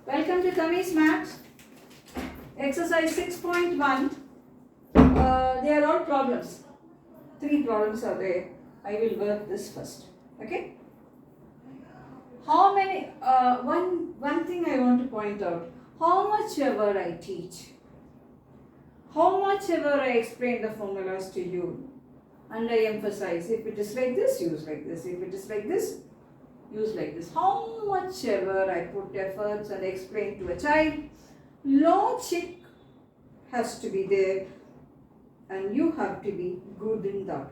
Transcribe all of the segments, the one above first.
Welcome to Kami's Maths. Exercise 6.1. They are all problems. 3 problems are there. I will work this first. Okay? How many? One thing I want to point out. How much ever I teach, how much ever I explain the formulas to you, and I emphasize, if it is like this, use like this. If it is like this, use like this. How much ever I put efforts and explain to a child, logic has to be there and you have to be good in that.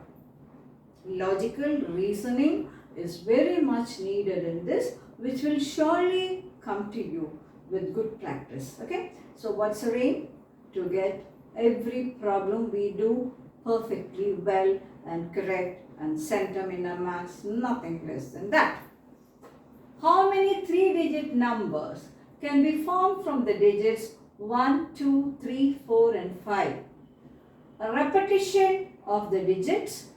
Logical reasoning is very much needed in this, which will surely come to you with good practice. Okay? So what's the aim? To get every problem we do perfectly well and correct and send them in a mass, nothing less than that. How many 3-digit numbers can be formed from the digits 1, 2, 3, 4 and 5? A repetition of the digits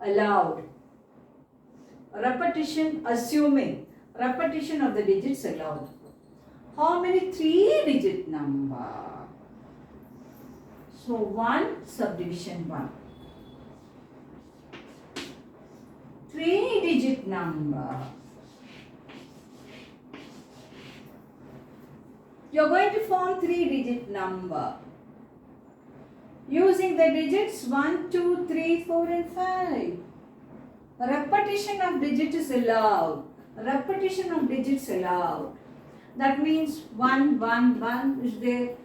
allowed. Repetition assuming. Repetition of the digits allowed. How many 3-digit number? So 1 subdivision 1. 3-digit number. You are going to form 3-digit number using the digits 1, 2, 3, 4 and 5. Repetition of digits is allowed. Repetition of digits allowed. That means 1, 1, 1 is there.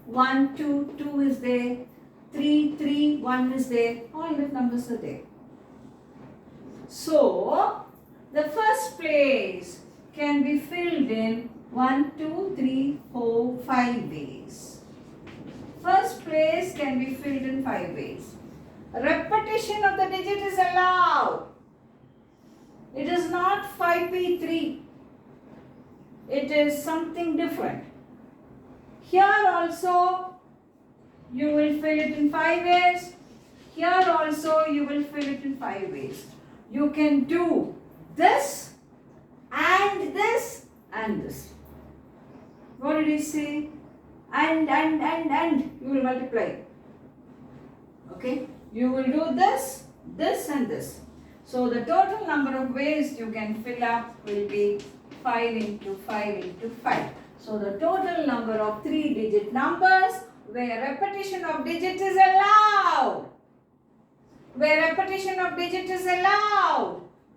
1, 2, 2 is there. 3, 3, 1 is there. All the numbers are there. So, the first place can be filled in 1, 2, 3, 4, 5 ways. First place can be filled in 5 ways. Repetition of the digit is allowed. It is not 5p3. It is something different. Here also you will fill it in 5 ways. Here also you will fill it in 5 ways. You can do this and this and this. What did he say? And. You will multiply. Okay? You will do this, this and this. So the total number of ways you can fill up will be 5 into 5 into 5. So the total number of 3-digit numbers where repetition of digit is allowed,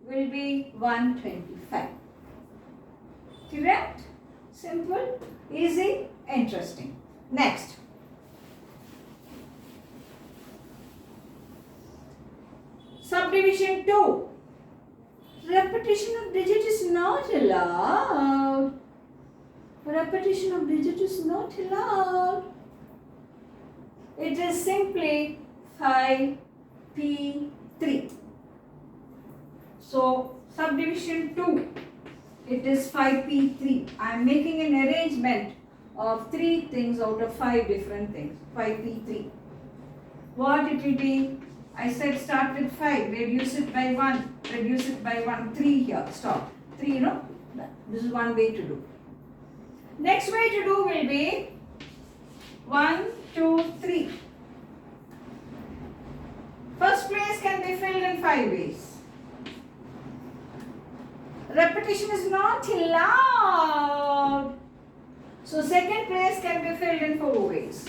will be 125. Correct? Simple, easy, interesting. Next. Subdivision 2. Repetition of digit is not allowed. Repetition of digit is not allowed. It is simply 5p3. So, subdivision 2, it is 5p3. I am making an arrangement of 3 things out of 5 different things. 5p3. What it will be? I said start with 5, reduce it by 1, 3 here, stop. 3, you know, this is one way to do. Next way to do will be 1, 2, 3. First place can be filled in 5 ways. Repetition is not allowed. So second place can be filled in 4 ways.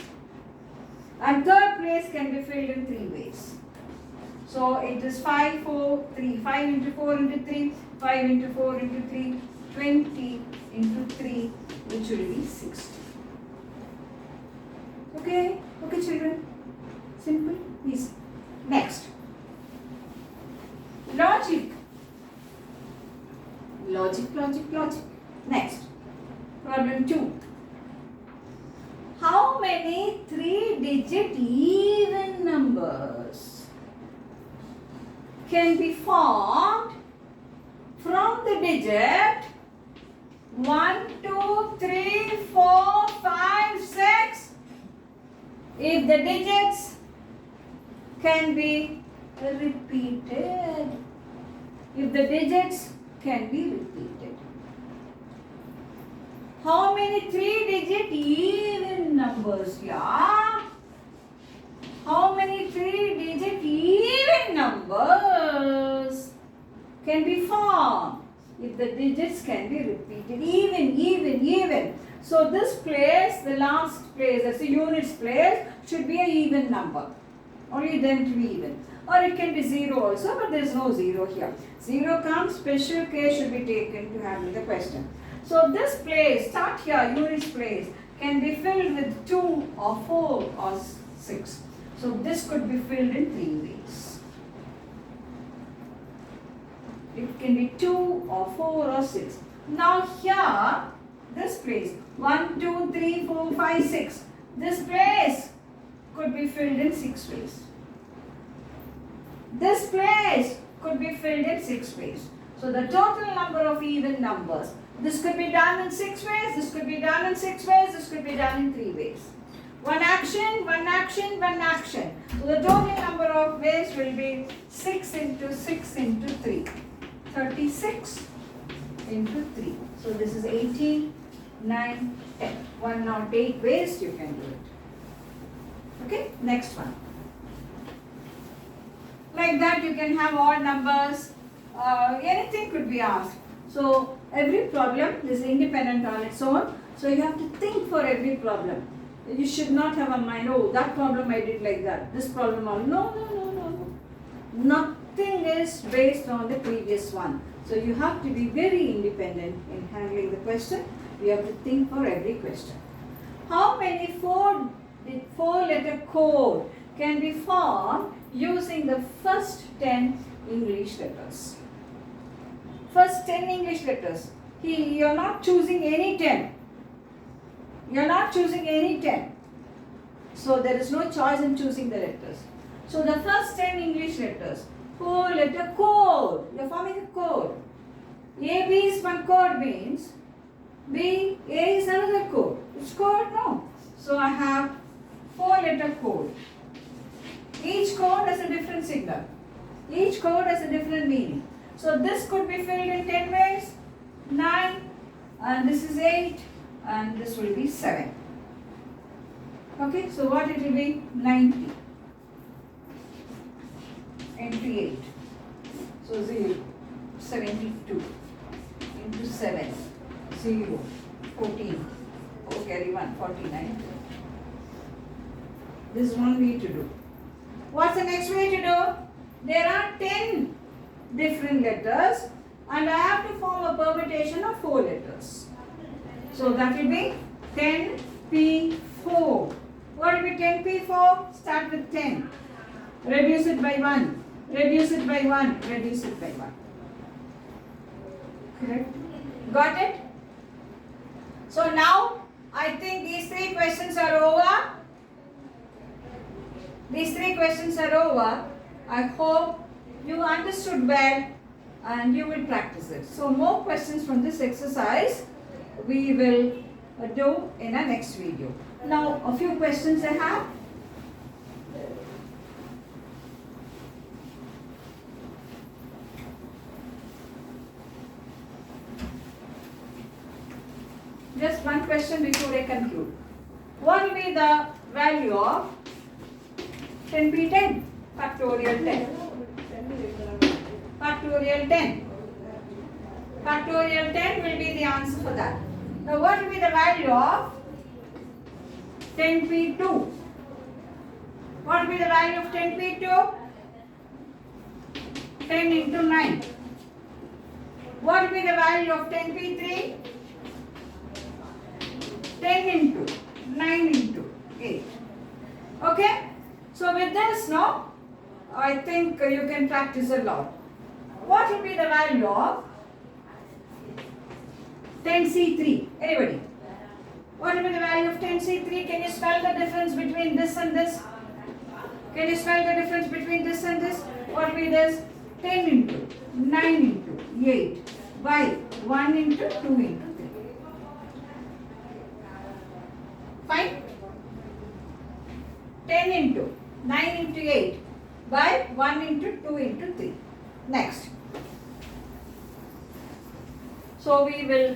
And third place can be filled in 3 ways. So it is 5, 4, 3. 5 into 4 into 3. 5 into 4 into 3. 20 into 3, which will be 60. Okay? Okay, children? Simple, easy. Next. Logic. Next. Problem 2. How many 3-digit even numbers can be formed from the digit 1, 2, 3, 4, 5, 6 if the digits can be repeated? If the digits can be repeated. How many 3-digit even numbers? Yeah. How many 3-digit even numbers can be formed if the digits can be repeated? Even. So this place, the last place, that's the units place, should be an even number. Only then to be even. Or it can be 0 also, but there is no 0 here. 0 comes, special care should be taken to handle the question. So this place, start here, units place, can be filled with 2 or 4 or 6. So this could be filled in 3 ways. It can be 2 or 4 or 6. Now here, this place, 1, 2, 3, 4, 5, 6. This place could be filled in 6 ways. This place could be filled in 6 ways. So the total number of even numbers. This could be done in 6 ways, this could be done in 6 ways, this could be done in 3 ways. One action. So the total number of ways will be 6 into 6 into 3. 36 into 3. So this is 18, 9, 10. 108 ways you can do it. Okay, next one. Like that you can have odd numbers. Anything could be asked. So every problem is independent on its own. So you have to think for every problem. You should not have a mind, oh, that problem I did like that. This problem, no. Nothing is based on the previous one. So you have to be very independent in handling the question. You have to think for every question. How many 4-letter code can be formed using the first 10 English letters? First 10 English letters. You are not choosing any 10. You are not choosing any 10. So there is no choice in choosing the letters. So the first 10 English letters, 4-letter code. You are forming a code. A, B is one code means B, A is another code. Which code? No. So I have 4-letter code. Each code has a different signal. Each code has a different meaning. So this could be filled in 10 ways. 9 and this is 8 and this will be 7. Okay, so what it will be? 90 into 8. So 0, 72 into 7, 0, 14. Oh, carry 1, 49. This is one way to do. What's the next way to do? There are 10 different letters and I have to form a permutation of 4 letters. So that will be 10p4. What will be 10p4? Start with 10. Reduce it by 1. Reduce it by 1. Reduce it by 1. Correct? Got it? So now I think these 3 questions are over. These 3 questions are over. I hope you understood well and you will practice it. So more questions from this exercise we will do in our next video. Now a few questions I have. Just one question before I conclude. What will be the value of 10p10? Factorial 10. Factorial 10. Factorial 10 will be the answer for that. Now what will be the value of 10p2? What will be the value of 10p2? 10 into 9. What will be the value of 10p3? 10 into 9 into 8. Okay? So with this now, I think you can practice a lot. What will be the value of 10c3? Anybody? What will be the value of 10c3? Can you spell the difference between this and this? Can you spell the difference between this and this? What will be this? 10 into 9 into 8 by 1 into 2 into 3. Fine? 10 into 9 into 8 by 1 into 2 into 3. Next. So we will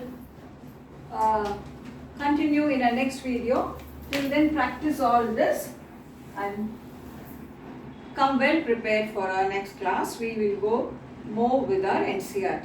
continue in our next video. Till then, practice all this and come well prepared for our next class. We will go more with our NCERT.